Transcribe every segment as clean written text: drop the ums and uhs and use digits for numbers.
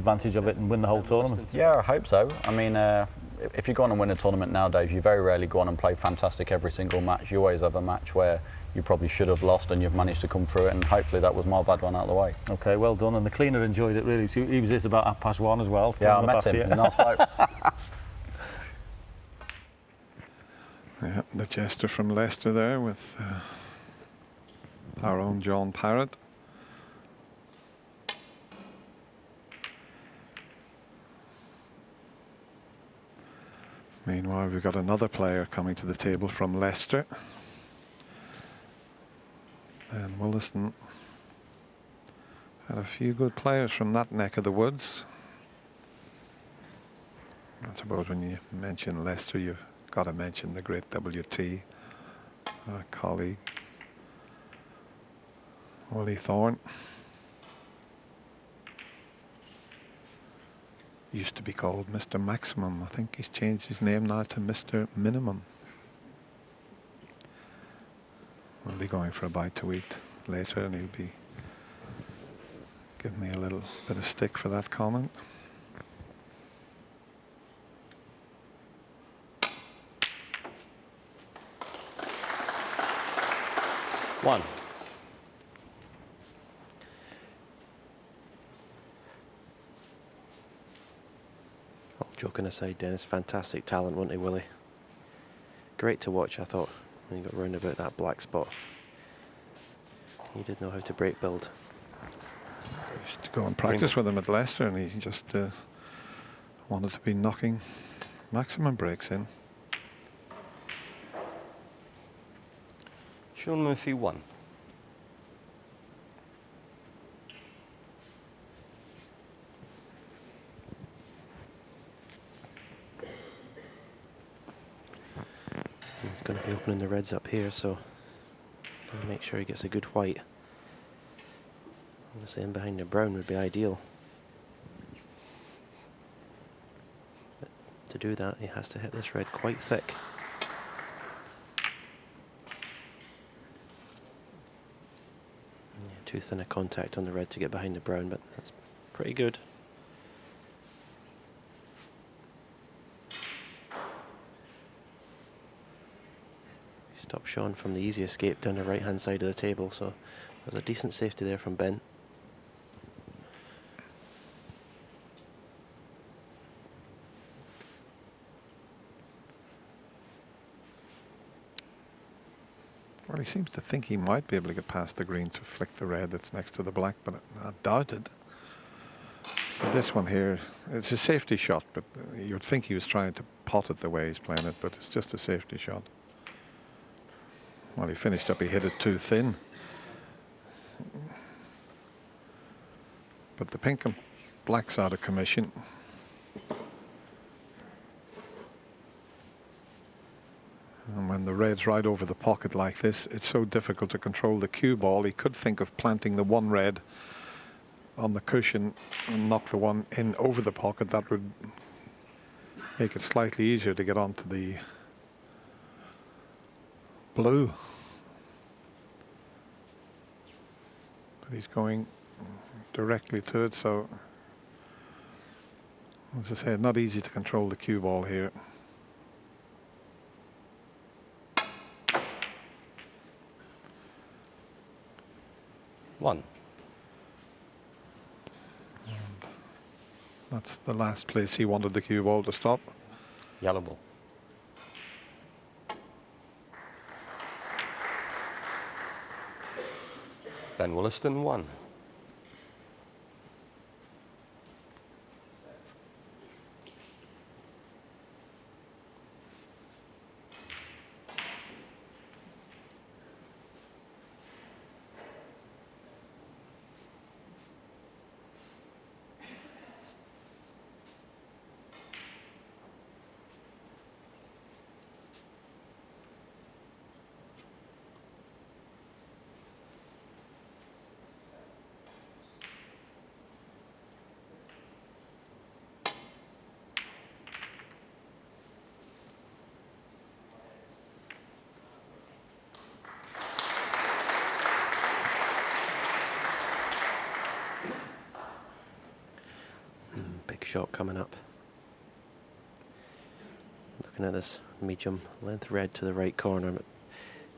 advantage of it and win the whole tournament. Yeah, I hope so. I mean, if you go on and win a tournament nowadays, you very rarely go on and play fantastic every single match. You always have a match where you probably should have lost and you've managed to come through it, and hopefully that was my bad one out of the way. Okay, well done. And the cleaner enjoyed it really too. He was at about 1:30 as well. Yeah, I met him. Nice bloke. Yeah, the jester from Leicester there with our own John Parrott. Meanwhile, we've got another player coming to the table from Leicester. And Woollaston had a few good players from that neck of the woods. I suppose when you mention Leicester, you've got to mention the great WT, our colleague, Willie Thorne. Used to be called Mr. Maximum. I think he's changed his name now to Mr. Minimum. We'll be going for a bite to eat later, and he'll be giving me a little bit of stick for that comment. One. Joking aside, Dennis, fantastic talent, wasn't he, Willie? Great to watch, I thought, when he got round about that black spot. He did know how to break build. I used to go and practice with him at Leicester, and he just wanted to be knocking maximum breaks in. Sean Murphy 1. He's going to be opening the reds up here, so make sure he gets a good white. Obviously in behind the brown would be ideal. But to do that, he has to hit this red quite thick. Yeah, too thin a contact on the red to get behind the brown, but that's pretty good. Stopped Sean from the easy escape down the right hand side of the table, so there's a decent safety there from Ben. Well, he seems to think he might be able to get past the green to flick the red that's next to the black, but I doubt it. So this one here, it's a safety shot, but you'd think he was trying to pot it the way he's playing it, but it's just a safety shot. Well, he finished up, he hit it too thin. But the pink and black's out of commission. And when the red's right over the pocket like this, it's so difficult to control the cue ball. He could think of planting the one red on the cushion and knock the one in over the pocket. That would make it slightly easier to get onto the blue. But he's going directly to it, so as I said, not easy to control the cue ball here. One. And that's the last place he wanted the cue ball to stop. Yellow ball. Ben Woollaston 1. Big shot coming up. Looking at this medium length red to the right corner, but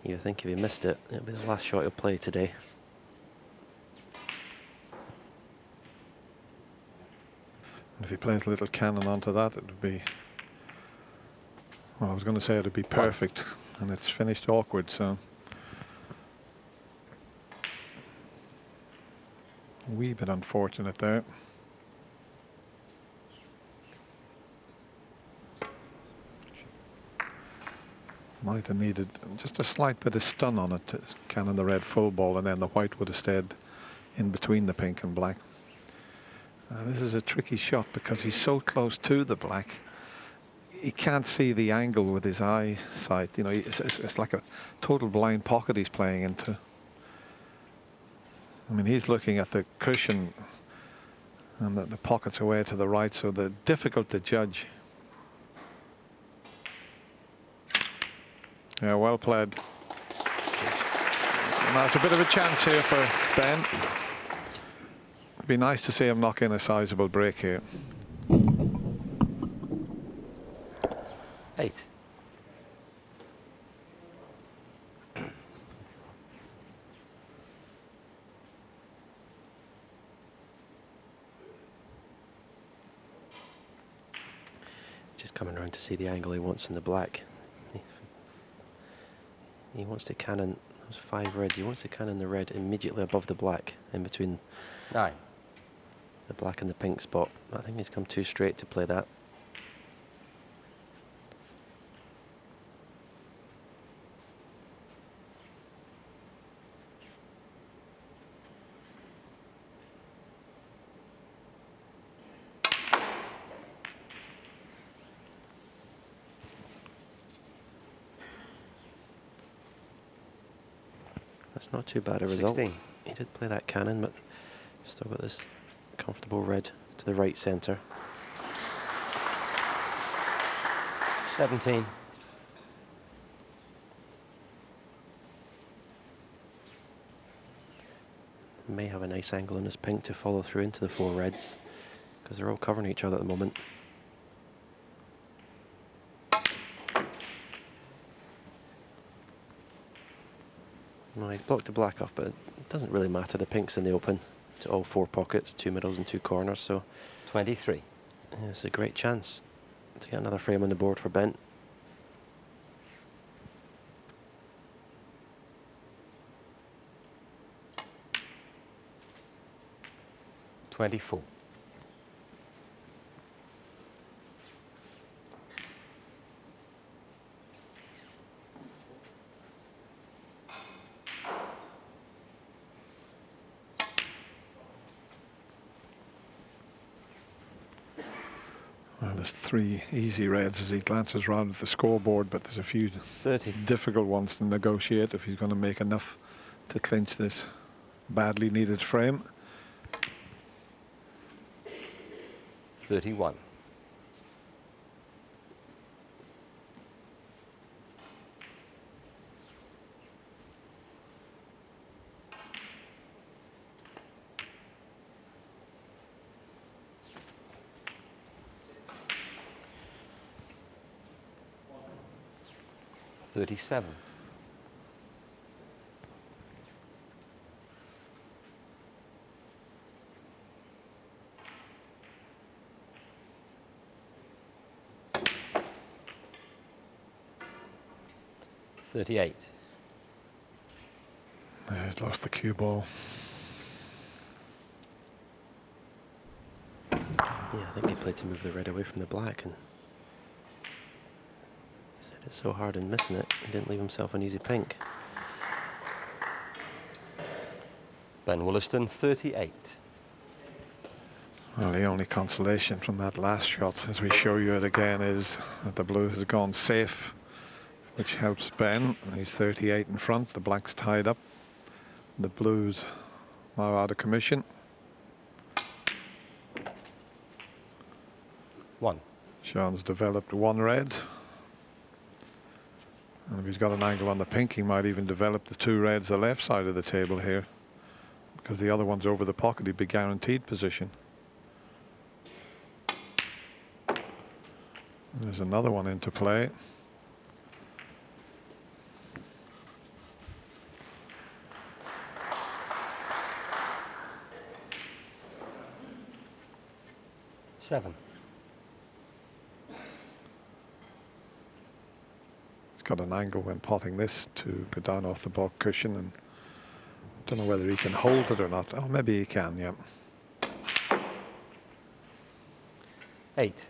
you think if he missed it, it'll be the last shot he'll play today. If he plays a little cannon onto that, it would be, well, I was going to say it would be perfect, and it's finished awkward, so. A wee bit unfortunate there. Might have needed just a slight bit of stun on it to cannon the red full ball, and then the white would have stayed in between the pink and black. This is a tricky shot because he's so close to the black. He can't see the angle with his eyesight. You know, it's like a total blind pocket he's playing into. I mean, he's looking at the cushion, and the pocket's away to the right, so they're difficult to judge. Yeah, well played. Now it's a bit of a chance here for Ben. It'd be nice to see him knock in a sizable break here. 8. Just coming around to see the angle he wants in the black. He wants to cannon those 5 reds. He wants to cannon the red immediately above the black, in between 9. the black and the pink spot. I think he's come too straight to play that. That's not too bad a result. 16. He did play that cannon, but still got this comfortable red to the right centre. 17. May have a nice angle on his pink to follow through into the 4 reds, because they're all covering each other at the moment. No, he's blocked the black off, but it doesn't really matter. The pink's in the open. It's all 4 pockets, 2 middles and 2 corners, so 23. yeah, it's a great chance to get another frame on the board for Ben. $24. Well, there's 3 easy reds as he glances round at the scoreboard, but there's a few 30. difficult ones to negotiate if he's going to make enough to clinch this badly needed frame. 31. $37. $38. Yeah, he's lost the cue ball. Yeah, I think he played to move the red away from the black, and he said it's so hard in missing it, he didn't leave himself an easy pink. Ben Woollaston, 38. Well, the only consolation from that last shot, as we show you it again, is that the blue has gone safe, which helps Ben. He's 38 in front. The black's tied up. The blues now out of commission. 1. Sean's developed 1 red. And if he's got an angle on the pink, he might even develop the 2 reds the left side of the table here, because the other one's over the pocket. He'd be guaranteed position. There's another one into play. Seven. He's got an angle when potting this to go down off the baulk cushion, and I don't know whether he can hold it or not. Oh, maybe he can, yeah. 8.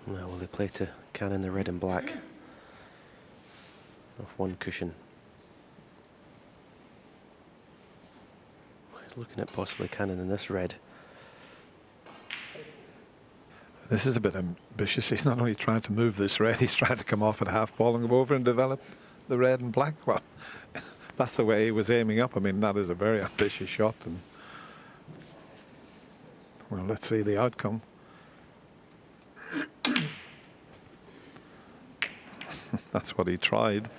Now will they play to cannon the red and black off one cushion? He's looking at possibly cannoning this red. This is a bit ambitious. He's not only trying to move this red, he's trying to come off at half ball and go over and develop the red and black. Well, that's the way he was aiming up. I mean, that is a very ambitious shot. And well, let's see the outcome. That's what he tried,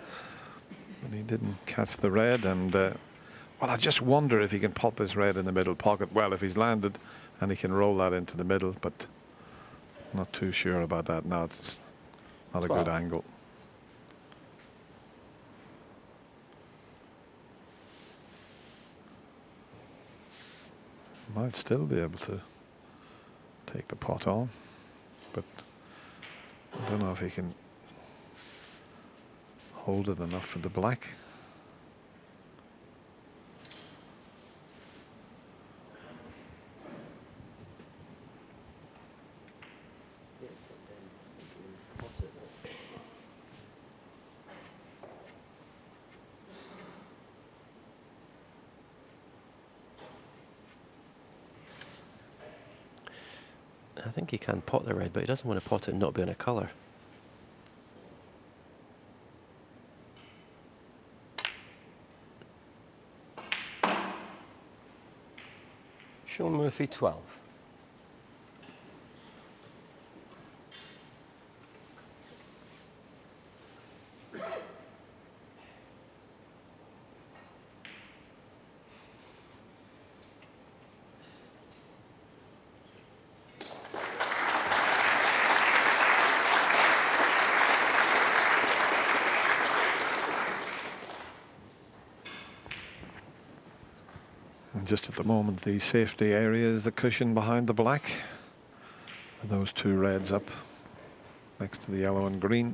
but he didn't catch the red. And well, I just wonder if he can pot this red in the middle pocket. Well, if he's landed and he can roll that into the middle, but not too sure about that. Now it's not 12. a good angle. Might still be able to take the pot on, but I don't know if he can hold it enough for the black. I think he can pot the red, but he doesn't want to pot it and not be on a colour. Sean Murphy, 12. And just at the moment, the safety area is the cushion behind the black. And those two reds up next to the yellow and green.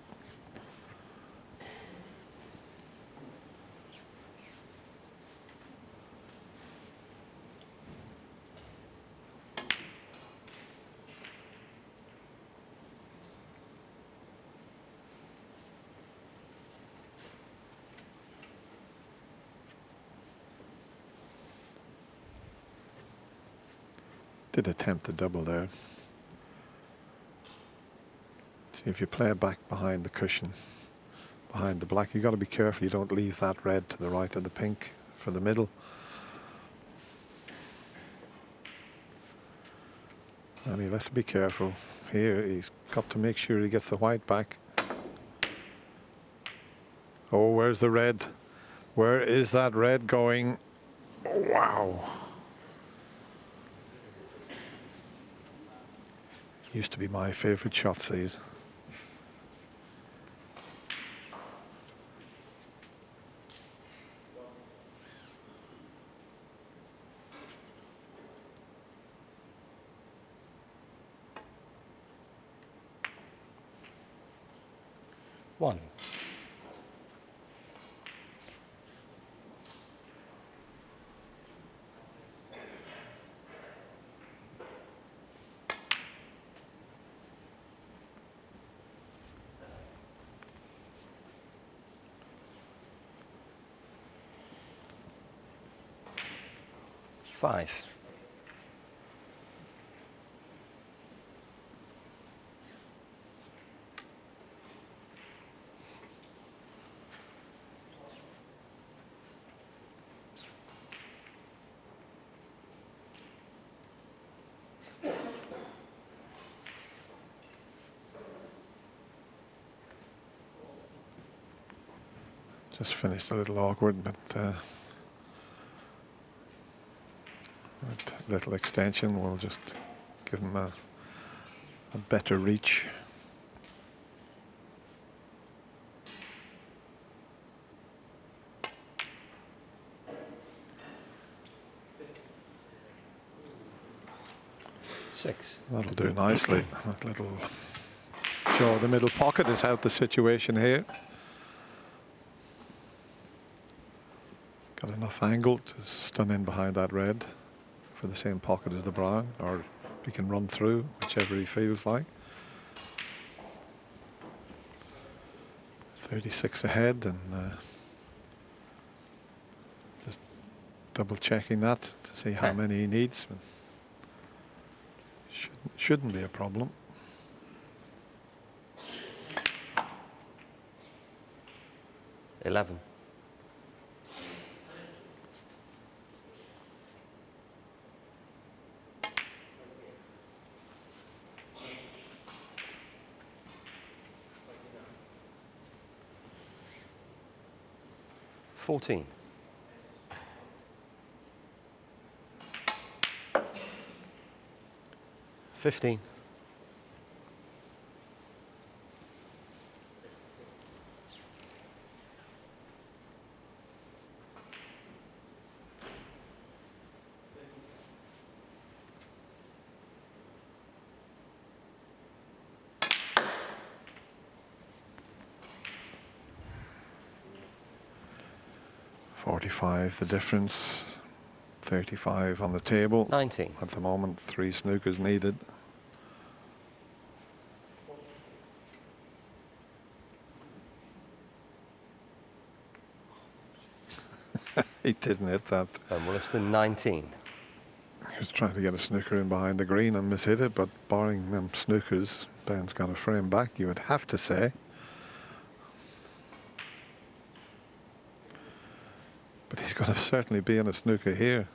Did attempt the double there. See, if you play it back behind the cushion, behind the black, you've got to be careful you don't leave that red to the right of the pink for the middle. And he'll have to be careful here. He's got to make sure he gets the white back. Oh, where's the red? Where is that red going? Oh, wow. Used to be my favorite shots, these. One. Five. Just finished a little awkward, but That little extension will just give him a better reach. Six. That'll do nicely. That little jaw of the middle pocket has helped the situation here. Got enough angle to stun in behind that red for the same pocket as the brown, or he can run through, whichever he feels like. 36 ahead, and just double checking that to see how many he needs. Shouldn't be a problem. $11. $14. $15. $45 the difference, 35 on the table. 19. At the moment, 3 snookers needed. He didn't hit that. Woollaston 19. He was trying to get a snooker in behind the green and mishit it, but barring them snookers, Ben's got a frame back, you would have to say. But he's going to certainly be in a snooker here.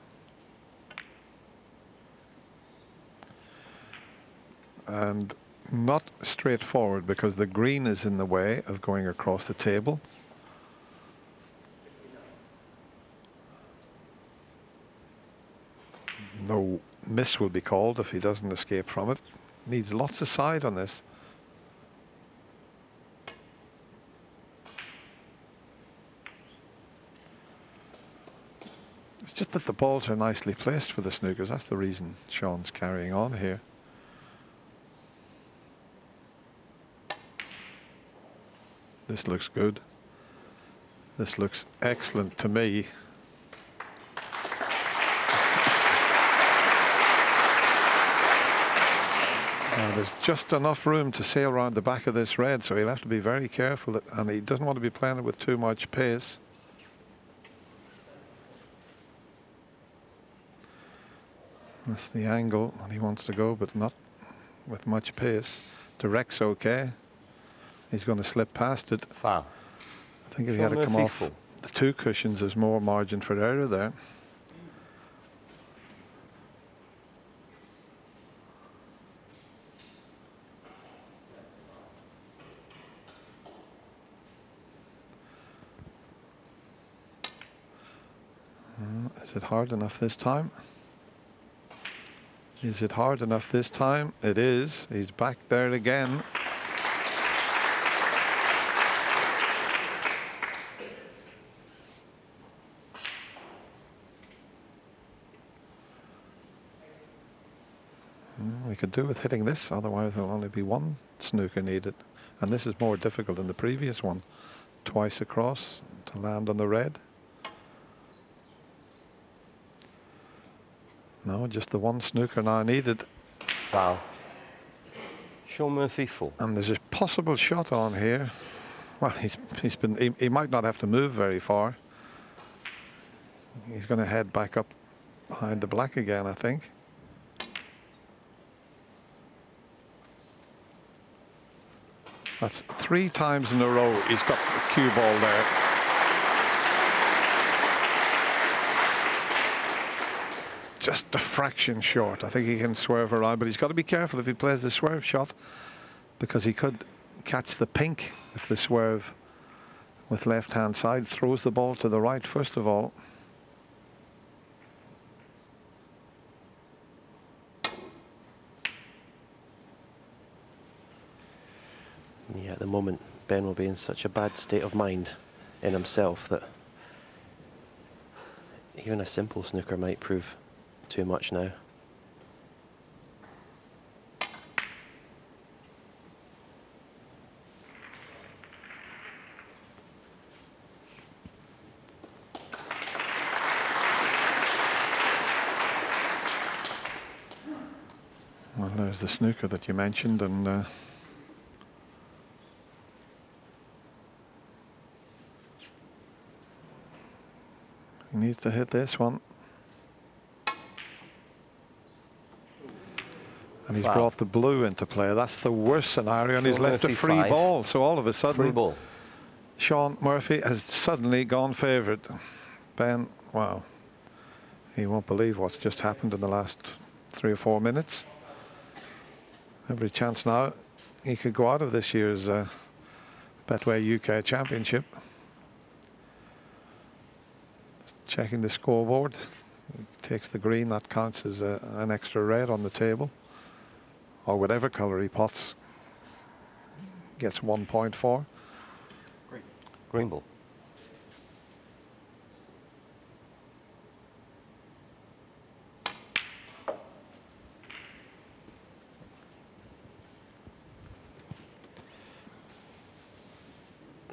And not straightforward, because the green is in the way of going across the table. No miss will be called if he doesn't escape from it. Needs lots of side on this. It's just that the balls are nicely placed for the snookers. That's the reason Sean's carrying on here. This looks good. This looks excellent to me. Now, there's just enough room to sail around the back of this red, so he'll have to be very careful, and he doesn't want to be playing it with too much pace. That's the angle that he wants to go, but not with much pace. Direct's okay. He's going to slip past it. Foul. I think if he had to come off full. the 2 cushions, there's more margin for error there. Is it hard enough this time? Is it hard enough this time? It is. He's back there again. We could do with hitting this, otherwise there'll only be 1 snooker needed. And this is more difficult than the previous one. Twice across to land on the red. No, just the 1 snooker now needed. Foul. Sean Murphy full. And there's a possible shot on here. Well, he might not have to move very far. He's going to head back up behind the black again, I think. That's 3 times in a row he's got the cue ball there. Just a fraction short. I think he can swerve around, but he's got to be careful if he plays the swerve shot, because he could catch the pink if the swerve with left-hand side throws the ball to the right first of all. moment, Ben will be in such a bad state of mind in himself that even a simple snooker might prove too much now. Well, there's the snooker that you mentioned, and he needs to hit this one. And he's brought the blue into play. That's the worst scenario, and he's left a free ball. So all of a sudden, Free ball. Sean Murphy has suddenly gone favoured. Ben, wow, he won't believe what's just happened in the last 3 or 4 minutes. Every chance now he could go out of this year's Betway UK Championship. Checking the scoreboard. He takes the green, that counts as an extra red on the table. Or whatever colour he pots. Gets 1 point for. Green ball.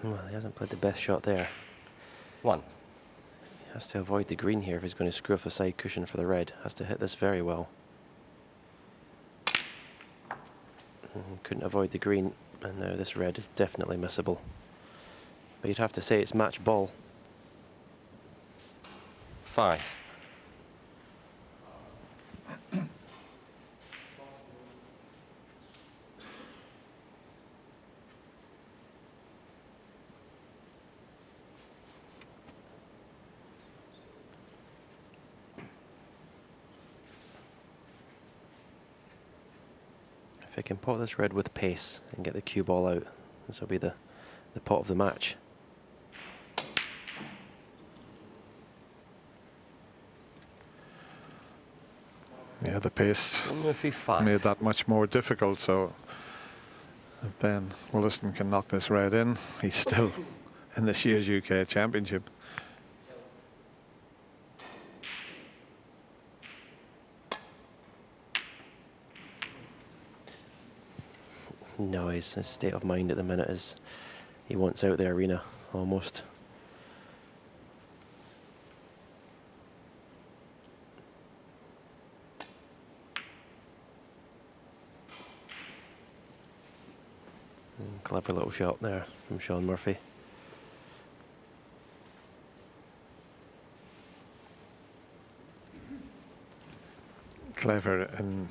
Well, he hasn't played the best shot there. 1. He has to avoid the green here if he's going to screw off the side cushion for the red. Has to hit this very well. Couldn't avoid the green, and now this red is definitely missable. But you'd have to say it's match ball. 5. If I can pot this red with pace and get the cue ball out, this will be the pot of the match. Yeah, the pace Murphy 5. made that much more difficult. So if Ben Woollaston can knock this red in, he's still in this year's UK Championship. No, his state of mind at the minute is he wants out the arena almost. Clever little shot there from Sean Murphy. Clever in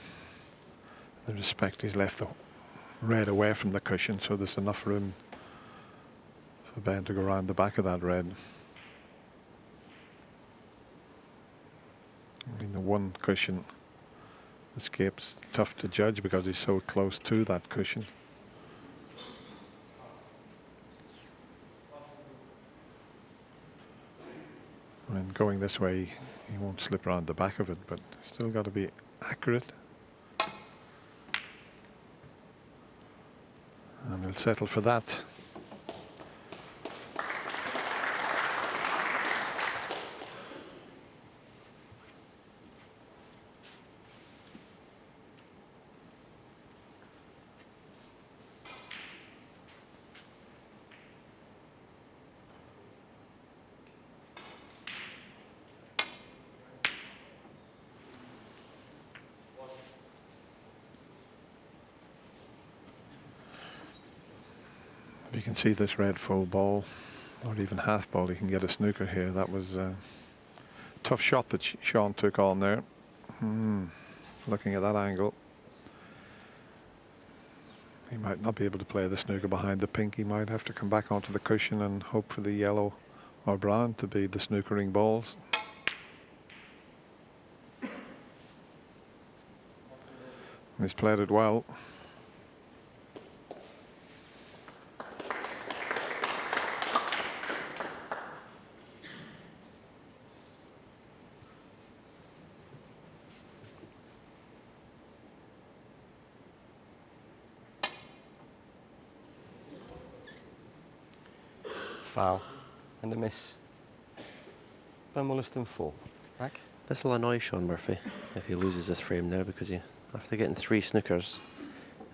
the respect he's left the red away from the cushion, so there's enough room for Ben to go around the back of that red. I mean, the one cushion escapes tough to judge because he's so close to that cushion. I mean, going this way, he won't slip around the back of it, but still got to be accurate. And he'll settle for that. You can see this red full ball, or even half ball, he can get a snooker here. That was a tough shot that Sean took on there. Looking at that angle, he might not be able to play the snooker behind the pink. He might have to come back onto the cushion and hope for the yellow or brown to be the snookering balls. And he's played it well. Foul. And a miss. Ben Woollaston 4. Back. This will annoy Sean Murphy if he loses this frame now, because he, after getting 3 snookers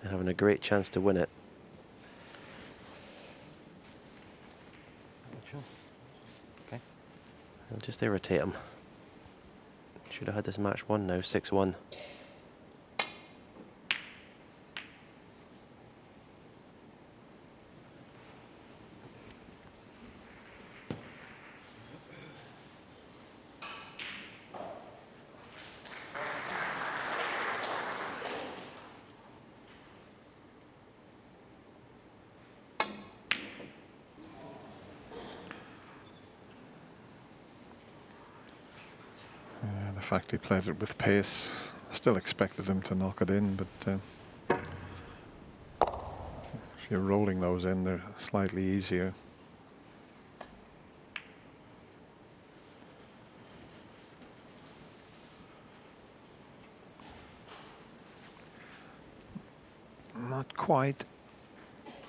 and having a great chance to win it, Okay. it'll just irritate him. Should have had this match won now, 6-1. The fact he played it with pace, I still expected him to knock it in, but if you're rolling those in, they're slightly easier. Not quite.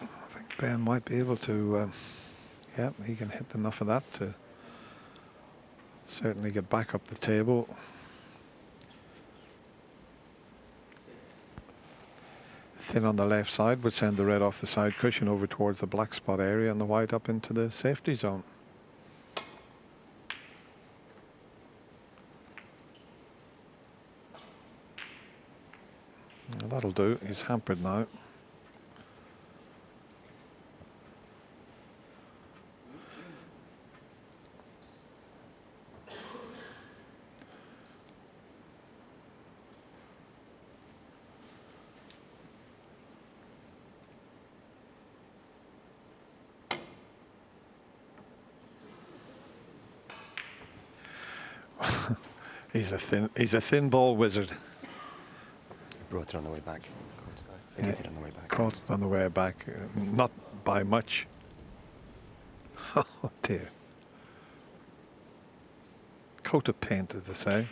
I think Ben might be able to, yeah, he can hit enough of that to certainly get back up the table. Thin on the left side would send the red off the side cushion over towards the black spot area and the white up into the safety zone. Well, that'll do. He's hampered now. He's a thin ball wizard. Brought it on the way back. He did it on the way back. Caught it on the way back, not by much. Oh dear. Coat of paint, as they say.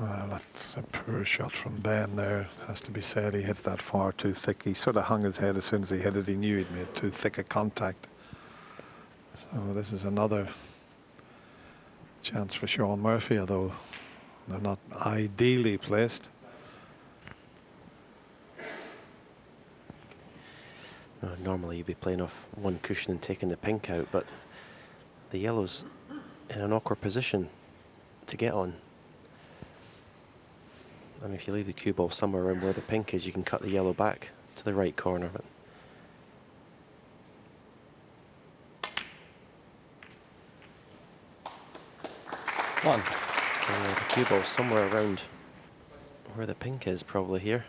Well, that's a poor shot from Ben there, has to be said. He hit that far too thick. He sort of hung his head as soon as he hit it. He knew he'd made too thick a contact. So this is another chance for Sean Murphy, although they're not ideally placed. Normally you'd be playing off one cushion and taking the pink out, but the yellow's in an awkward position to get on. I mean, if you leave the cue ball somewhere around where the pink is, you can cut the yellow back to the right corner. But the cue ball somewhere around where the pink is, probably here.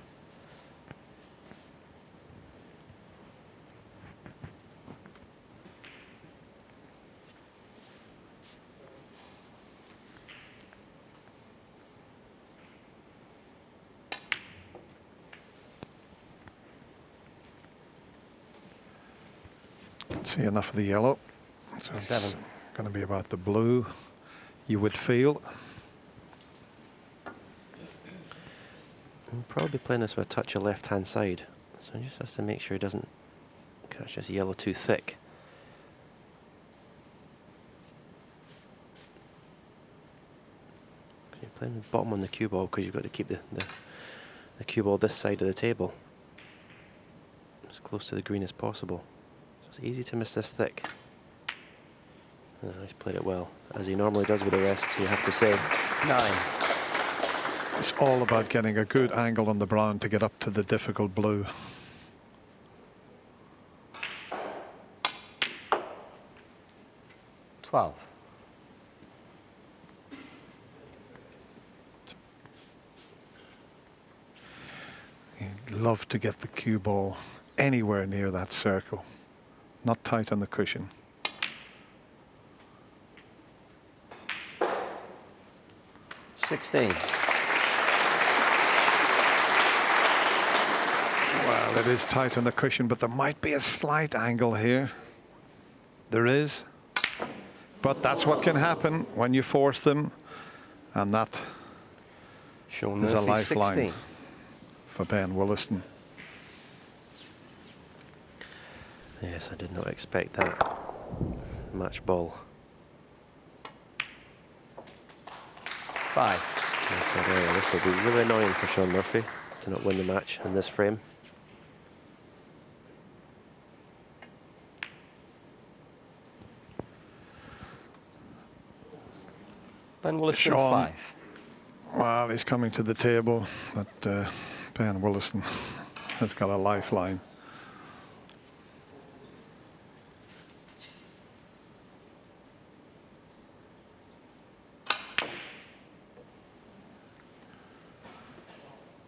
See enough of the yellow. So it's 7. going to be about the blue, you would feel. He'll probably be playing this with a touch of left-hand side, so he just has to make sure he doesn't catch this yellow too thick. You're playing with bottom on the cue ball because you've got to keep the cue ball this side of the table, as close to the green as possible. So it's easy to miss this thick. Oh, he's played it well, as he normally does with the rest, you have to say. 9. It's all about getting a good angle on the brown to get up to the difficult blue. You'd love to get the cue ball anywhere near that circle. not tight on the cushion. $16. Well, it is tight on the cushion, but there might be a slight angle here. There is. But that's what can happen when you force them. And that Sean is a Murphy, lifeline 16. for Ben Woollaston. Yes, I did not expect that match ball. 5. Yes, I know. This will be really annoying for Sean Murphy to not win the match in this frame. Ben Woollaston, Sean. 5. Well, he's coming to the table, but Ben Woollaston has got a lifeline.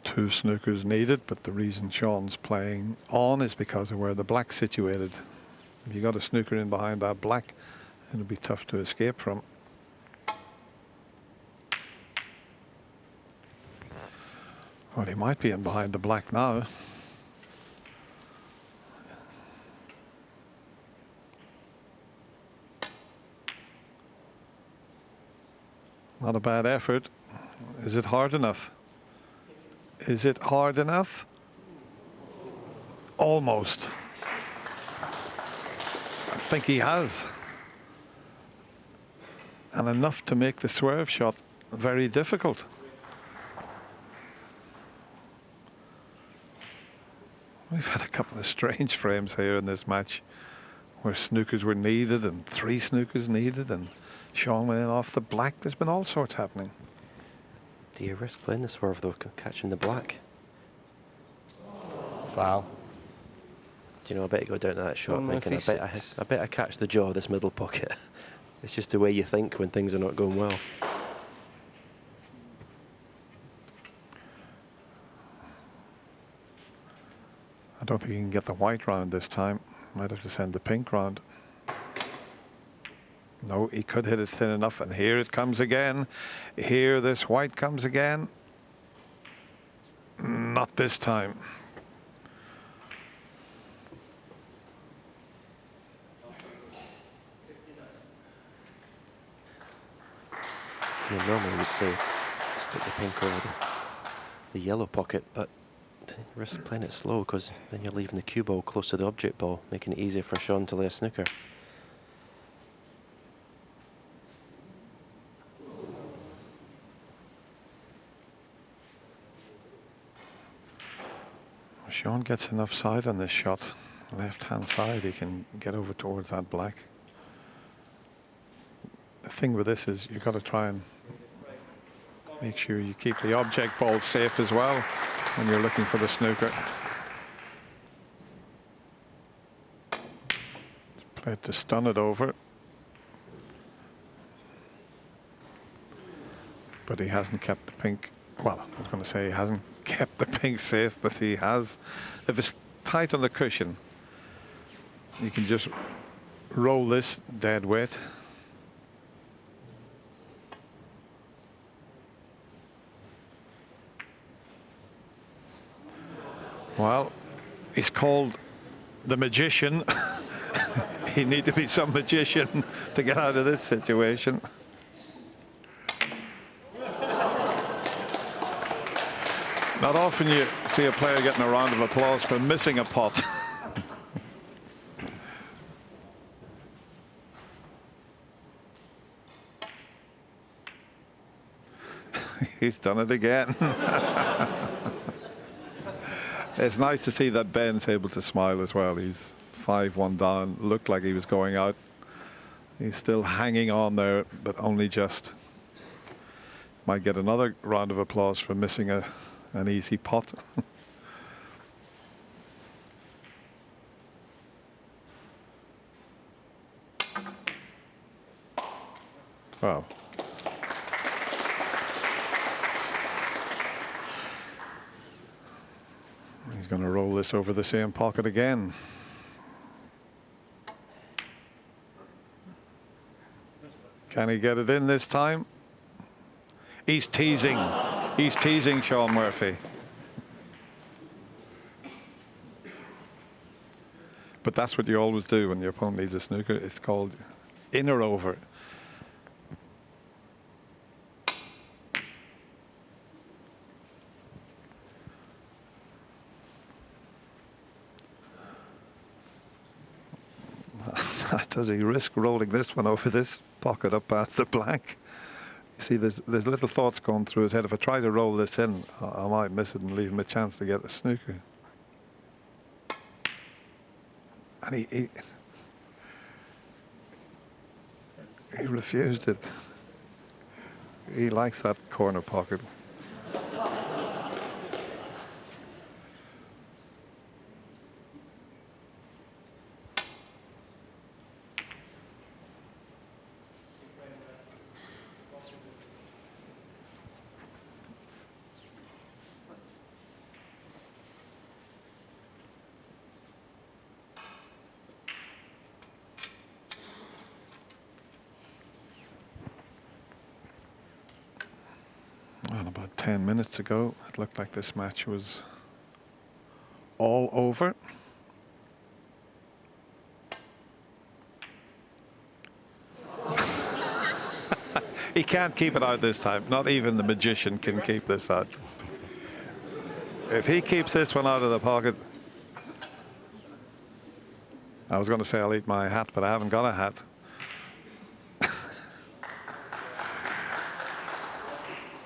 Two snookers needed, but the reason Sean's playing on is because of where the black's situated. If you got a snooker in behind that black, it'll be tough to escape from. Well, he might be in behind the black now. Not a bad effort. Is it hard enough? Is it hard enough? Almost. I think he has. And enough to make the swerve shot very difficult. We've had a couple of strange frames here in this match where snookers were needed and 3 snookers needed and Sean went in off the black. There's been all sorts happening. Do you risk playing the swerve though, catching the black? Foul. Do you know, I bet you go down to that shot Murphy, thinking, I bet I catch the jaw of this middle pocket. It's just the way you think when things are not going well. I don't think he can get the white round this time. Might have to send the pink round. No, he could hit it thin enough, and here it comes again. Here this white comes again. Not this time. You know, normally we'd say stick the pink over the yellow pocket, but risk playing it slow because then you're leaving the cue ball close to the object ball, making it easier for Sean to lay a snooker. Sean gets enough side on this shot. Left-hand side, he can get over towards that black. The thing with this is you've got to try and make sure you keep the object ball safe as well when you're looking for the snooker. Play it to stun it over. But he hasn't kept the pink. Well, I was going to say he hasn't kept the pink safe, but he has. If it's tight on the cushion, you can just roll this dead weight. Well, he's called the magician. He need to be some magician to get out of this situation. Not often you see a player getting a round of applause for missing a pot. He's done it again. It's nice to see that Ben's able to smile as well. He's 5-1 down, looked like he was going out. He's still hanging on there, but only just. Might get another round of applause for missing an easy pot. Well. He's going to roll this over the same pocket again. Can he get it in this time? He's teasing. He's teasing Sean Murphy. But that's what you always do when your opponent needs a snooker. It's called in or over. Does he risk rolling this one over this pocket up past the blank? You see, there's little thoughts going through his head. If I try to roll this in, I might miss it and leave him a chance to get the snooker. And he refused it. He likes that corner pocket. Well, about 10 minutes ago, it looked like this match was all over. He can't keep it out this time. Not even the magician can keep this out. If he keeps this one out of the pocket, I was going to say I'll eat my hat, but I haven't got a hat.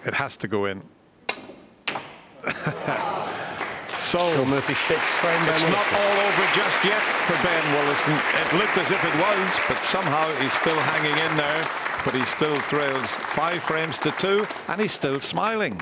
It has to go in. So Murphy 6 frame. It's not all over just yet for Ben Woollaston. It looked as if it was, but somehow he's still hanging in there. But he still trails 5 frames to 2, and he's still smiling.